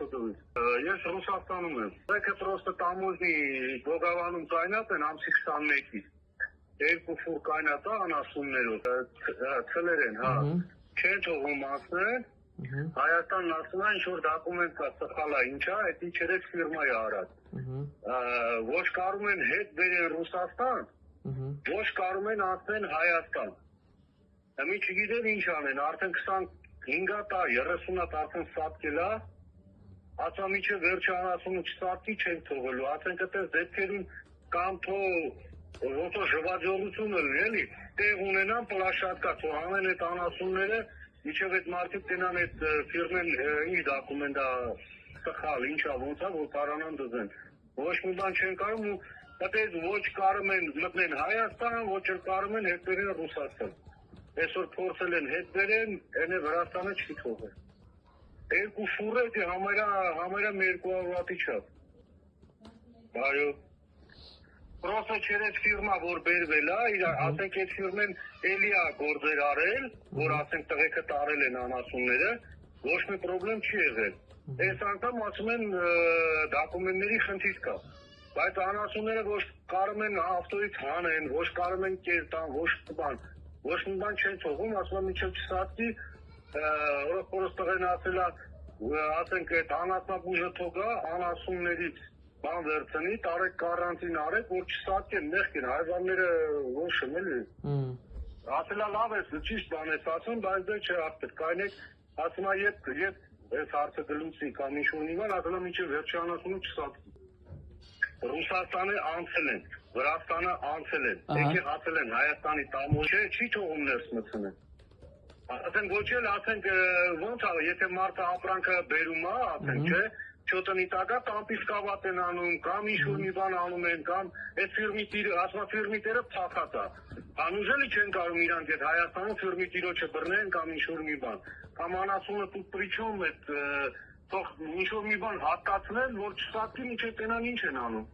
Շուտովից։ Ես Ռուսաստանում եմ։ Եկը պրոստը տամոզնի Բոգավանում կայնած են ամսի 21-ից։ Երկու ֆուր կայնած է անասուններով, ցլեր են, հա։ Չեն թողում ասնել։ Հայաստանն ասում է ինչ-որ դոկումենտ կա, սխալ է, ինչ է, այդ իջերեք ֆիրմայի արած։ Ոչ կարում են հետ բերեն Ռուսաստան, ոչ կարում են ասեն Հայաստան։ Մի չգիտեն ինչ անեն, արդեն 25 տա, 30 արդեն սատկել է, ասա միջև վերջը անասունը չսատկի չեն թողելու, ասեն կտես դեպքերում կամ ոնց որ ժվաձողություն լինի, էլի, տեղ ունենան պլաշատկա, թող ամեն այդ անասունները, միջև այդ մարդիկ տենան այդ ֆիրմեն ինչ դոկումենտ է սխալ, ինչ է, ոնց է, որ կարանան դզեն։ Ոչ մի բան չեն կարում ու կտես ոչ կարում են մտնեն Հայաստան, ոչ էլ կարում են հետ բերեն Ռուսաստան։ Այսօր փորձել են հետ բերեն, այնը Վրաստանը չի թողել։ Երկու ֆուր է համարյա 200 վատի չափ։ Այո։ Պրոստը չերես ֆիրմա, որ բերվել է, ասենք այդ ֆիրմեն էլի է գործեր արել, որ ասենք տղեկը տարել են անասունները, ոչ մի պրոբլեմ չի եղել։ Այս անգամ ասում են դոկումենտների խնդիր կա։ Բայց անասունները ոչ կարում են ավտոյից հանեն, ոչ կարում են կերտան, ոչ մի բան չեն թողում, ասում են միջև չսատկի, օրոք տղեն ասելա, ասենք այդ անասնաբուժը թողա, անասուններից բան վերցնի, տարեք կարանտին արեք, որ չսատկեն, մեղքեն, հայվանները ոչ եմ էլի։ Ասելա լավ ես, ճիշտ բան ես ասում, բայց դե չէ աղբեր, կայնեք, ասում է ետ այս հարցը գլուցի կամ ինչ-որ մի բան, ասելա միջև վերջի անասունը չսատկի։ Ռուսաստանը անցել են, Վրաստանը անցել են, եկի հացել են Հայաստանի տամոջ չի թողում ներս մտցնեն։ Ասենք ոչ էլ, ասենք ոնց է, եթե մարդը ապրանքը բերում է, ասենք չէ, չոտնի տակա տամպիսկավատ են անում, կամ ինչ-որ մի բան անում են, կամ այդ ֆիրմի տիրը, ասма ֆիրմի տերը փախած է։ Անուժելի չեն կարում իրանք այդ Հայաստանում ֆիրմի տիրոջը բռնեն կամ ինչ-որ մի բան։ Կամ անասունը тут причем այդ թող ինչ-որ մի բան հատկացնեն, որ չսատկի միջև տենան ինչ են անում։